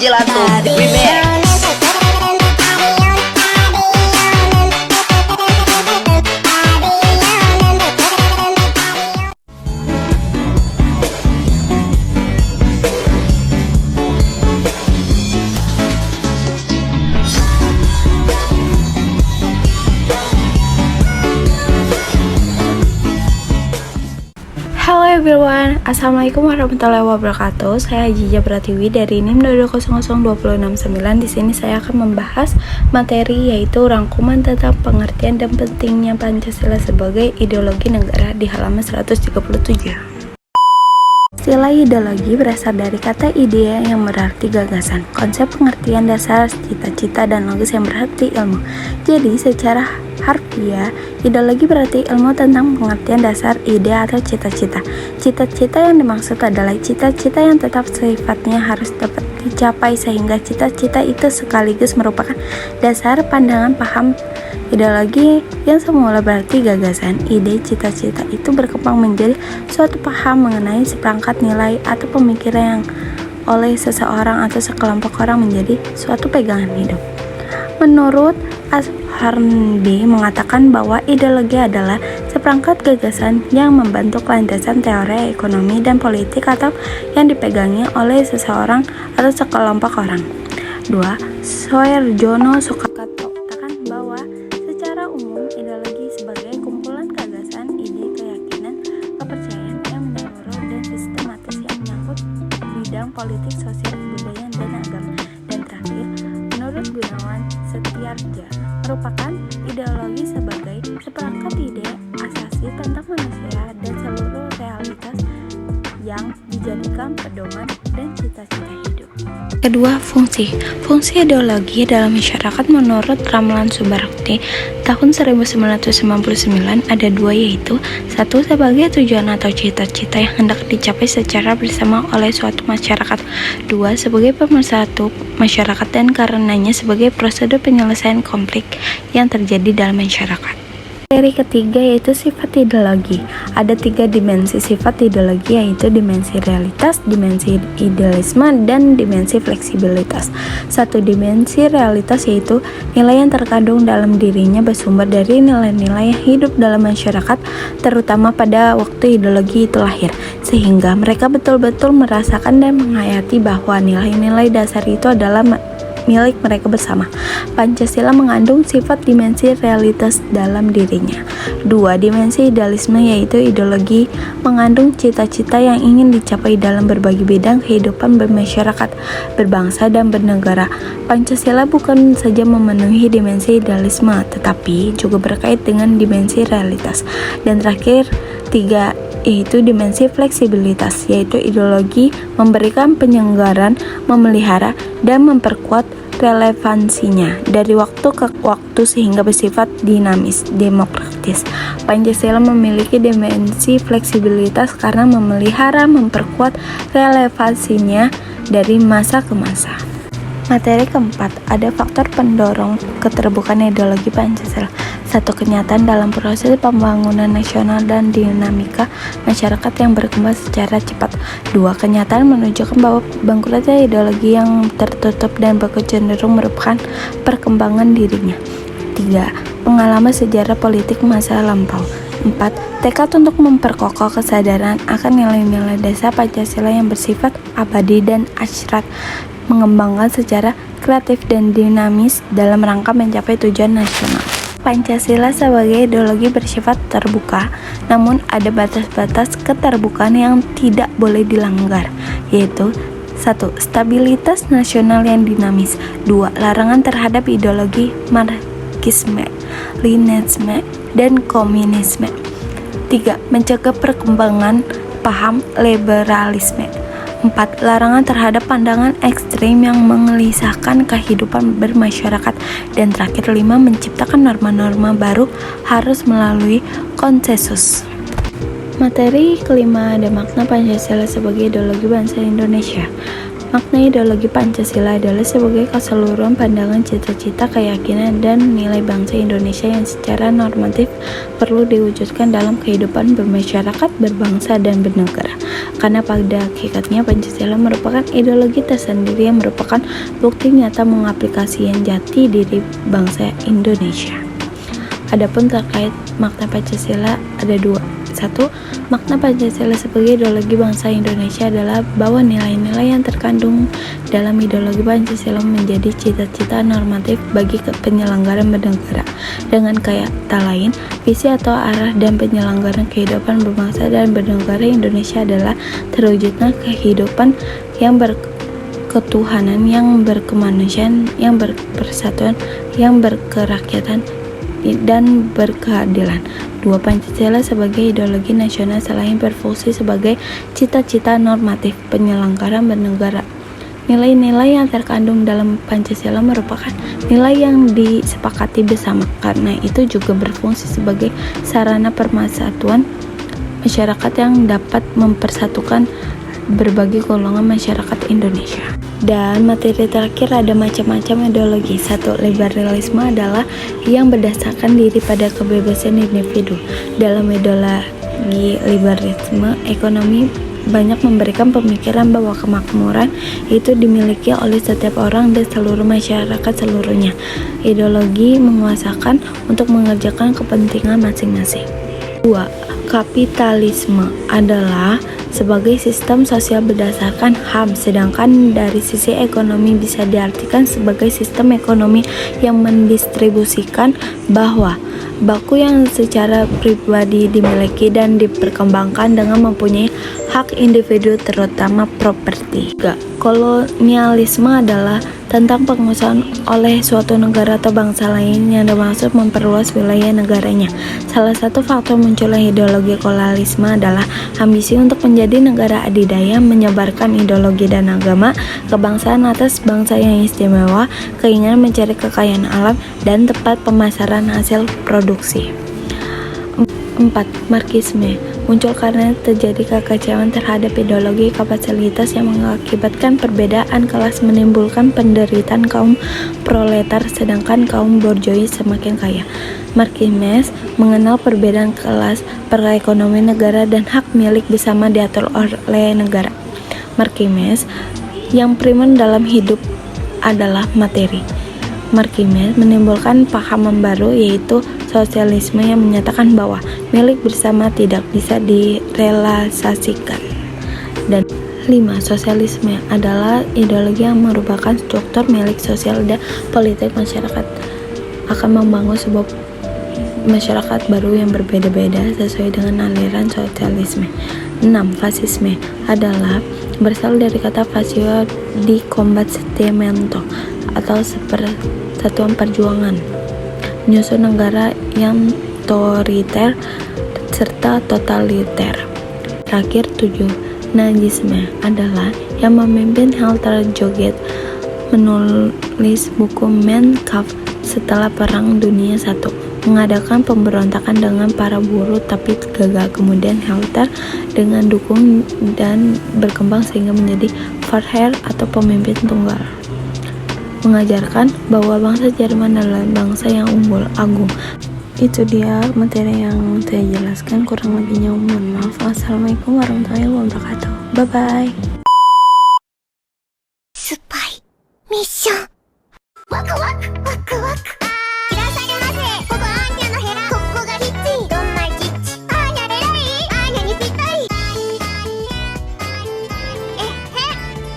Gelato Remix. Halo everyone, Assalamualaikum warahmatullahi wabarakatuh. Saya Jija Pratiwi dari NIM 2000269. Di sini saya akan membahas materi yaitu rangkuman tentang pengertian dan pentingnya Pancasila sebagai ideologi negara di halaman 137. Istilah ideologi berasal dari kata idea yang berarti gagasan, konsep pengertian dasar, cita-cita, dan logis yang berarti ilmu. Jadi secara harfiah, ideologi berarti ilmu tentang pengertian dasar, ide, atau cita-cita. Cita-cita yang dimaksud adalah cita-cita yang tetap sifatnya harus dapat dicapai, sehingga cita-cita itu sekaligus merupakan dasar pandangan paham. Ideologi yang semula berarti gagasan, ide, cita-cita itu berkembang menjadi suatu paham mengenai seperangkat nilai atau pemikiran yang oleh seseorang atau sekelompok orang menjadi suatu pegangan hidup. Menurut Hornby mengatakan bahwa ideologi adalah seperangkat gagasan yang membentuk landasan teori ekonomi dan politik atau yang dipegangi oleh seseorang atau sekelompok orang. 2. Soeharjono Sukarto mengatakan bahwa secara umum ideologi sebagai kumpulan gagasan, ide, keyakinan, kepercayaan yang menyeluruh dan sistematis yang menyangkut bidang politik, sosial, kebudayaan, dan agama. Dan terakhir, menurut Gunawan Setiarja, merupakan ideologi sebagai seperangkat ide asasi tentang manusia dan seluruh realitas yang dijadikan pedoman dan cita-cita hidup. Kedua, fungsi ideologi dalam masyarakat menurut Ramlan Subarakti tahun 1999 ada dua, yaitu satu, sebagai tujuan atau cita-cita yang hendak dicapai secara bersama oleh suatu masyarakat. Dua, sebagai pemersatu masyarakat dan karenanya sebagai prosedur penyelesaian konflik yang terjadi dalam masyarakat. Materi ketiga yaitu sifat ideologi. Ada 3 dimensi sifat ideologi, yaitu dimensi realitas, dimensi idealisme, dan dimensi fleksibilitas. Satu, dimensi realitas yaitu nilai yang terkandung dalam dirinya bersumber dari nilai-nilai yang hidup dalam masyarakat, terutama pada waktu ideologi itu lahir, sehingga mereka betul-betul merasakan dan menghayati bahwa nilai-nilai dasar itu adalah milik mereka bersama. Pancasila mengandung sifat dimensi realitas dalam dirinya. 2. Dimensi idealisme yaitu ideologi mengandung cita-cita yang ingin dicapai dalam berbagai bidang kehidupan bermasyarakat, berbangsa, dan bernegara. Pancasila bukan saja memenuhi dimensi idealisme, tetapi juga berkait dengan dimensi realitas. Dan terakhir, 3, yaitu dimensi fleksibilitas, yaitu ideologi memberikan penyelenggaraan, memelihara, dan memperkuat relevansinya dari waktu ke waktu sehingga bersifat dinamis, demokratis. Pancasila memiliki dimensi fleksibilitas karena memelihara, memperkuat relevansinya dari masa ke masa. Materi keempat, ada faktor pendorong keterbukaan ideologi Pancasila. 1. Kenyataan dalam proses pembangunan nasional dan dinamika masyarakat yang berkembang secara cepat. 2. Kenyataan menunjukkan bahwa bangkrutnya ideologi yang tertutup dan berkecenderung merupakan perkembangan dirinya. 3. Pengalaman sejarah politik masa lampau. 4. Tekad untuk memperkokoh kesadaran akan nilai-nilai dasar Pancasila yang bersifat abadi dan asyrat, mengembangkan secara kreatif dan dinamis dalam rangka mencapai tujuan nasional. Pancasila sebagai ideologi bersifat terbuka, namun ada batas-batas keterbukaan yang tidak boleh dilanggar, yaitu 1. Stabilitas nasional yang dinamis. 2. Larangan terhadap ideologi Marxisme, Leninisme, dan komunisme. 3. Mencegah perkembangan paham liberalisme. 4. Larangan terhadap pandangan ekstrem yang menggelisahkan kehidupan bermasyarakat. Dan terakhir 5. Menciptakan norma-norma baru harus melalui konsensus. Materi kelima ada makna Pancasila sebagai ideologi bangsa Indonesia. Makna ideologi Pancasila adalah sebagai keseluruhan pandangan, cita-cita, keyakinan, dan nilai bangsa Indonesia yang secara normatif perlu diwujudkan dalam kehidupan bermasyarakat, berbangsa, dan bernegara. Karena pada hakikatnya Pancasila merupakan ideologi tersendiri yang merupakan bukti nyata mengaplikasikan jati diri bangsa Indonesia. Adapun terkait makna Pancasila ada dua. Satu, makna Pancasila sebagai ideologi bangsa Indonesia adalah bahwa nilai-nilai yang terkandung dalam ideologi Pancasila menjadi cita-cita normatif bagi penyelenggaraan bernegara. Dengan kata lain, visi atau arah dan penyelenggaraan kehidupan berbangsa dan bernegara Indonesia adalah terwujudnya kehidupan yang berketuhanan, yang berkemanusiaan, yang berpersatuan, yang berkerakyatan, dan berkeadilan. Dua, Pancasila sebagai ideologi nasional selain berfungsi sebagai cita-cita normatif penyelenggaraan bernegara. Nilai-nilai yang terkandung dalam Pancasila merupakan nilai yang disepakati bersama, karena itu juga berfungsi sebagai sarana pemersatuan masyarakat yang dapat mempersatukan berbagai golongan masyarakat Indonesia. Dan materi terakhir ada macam-macam ideologi. Satu, liberalisme adalah yang berdasarkan diri pada kebebasan individu. Dalam ideologi liberalisme, ekonomi banyak memberikan pemikiran bahwa kemakmuran itu dimiliki oleh setiap orang dan seluruh masyarakat seluruhnya. Ideologi menguasakan untuk mengerjakan kepentingan masing-masing. 2. Kapitalisme adalah sebagai sistem sosial berdasarkan HAM, sedangkan dari sisi ekonomi bisa diartikan sebagai sistem ekonomi yang mendistribusikan bahwa baku yang secara pribadi dimiliki dan diperkembangkan dengan mempunyai hak individu terutama properti. 3. Kolonialisme adalah tentang penguasaan oleh suatu negara atau bangsa lain yang bermaksud memperluas wilayah negaranya. Salah satu faktor munculnya ideologi kolonialisme adalah ambisi untuk menjadi negara adidaya, menyebarkan ideologi dan agama kebangsaan atas bangsa yang istimewa, keinginan mencari kekayaan alam, dan tempat pemasaran hasil produksi. 4. Marxisme muncul karena terjadi kekacauan terhadap ideologi kapitalitas yang mengakibatkan perbedaan kelas, menimbulkan penderitaan kaum proletar sedangkan kaum borjuis semakin kaya. Marxisme mengenal perbedaan kelas, perekonomian negara, dan hak milik bersama diatur oleh negara. Marxisme yang primer dalam hidup adalah materi. Marxisme menimbulkan pahaman baru, yaitu sosialisme yang menyatakan bahwa milik bersama tidak bisa direalisasikan. Dan 5. Sosialisme adalah ideologi yang merupakan struktur milik sosial dan politik masyarakat akan membangun sebuah masyarakat baru yang berbeda-beda sesuai dengan aliran sosialisme. 6. Fasisme adalah berasal dari kata fascio di combattimento atau persatuan perjuangan, menyusun negara yang otoriter serta totaliter. Terakhir 7. Nazisme adalah yang memimpin Hitler Jugend menulis buku Mein Kampf setelah Perang Dunia I, mengadakan pemberontakan dengan para buruh tapi gagal. Kemudian Hitler dengan dukung dan berkembang sehingga menjadi Führer atau pemimpin tunggal, mengajarkan bahwa bangsa Jerman adalah bangsa yang unggul, agung. Itu dia materi yang saya jelaskan, kurang lebihnya mohon maaf. Wassalamualaikum warahmatullahi wabarakatuh. Bye bye.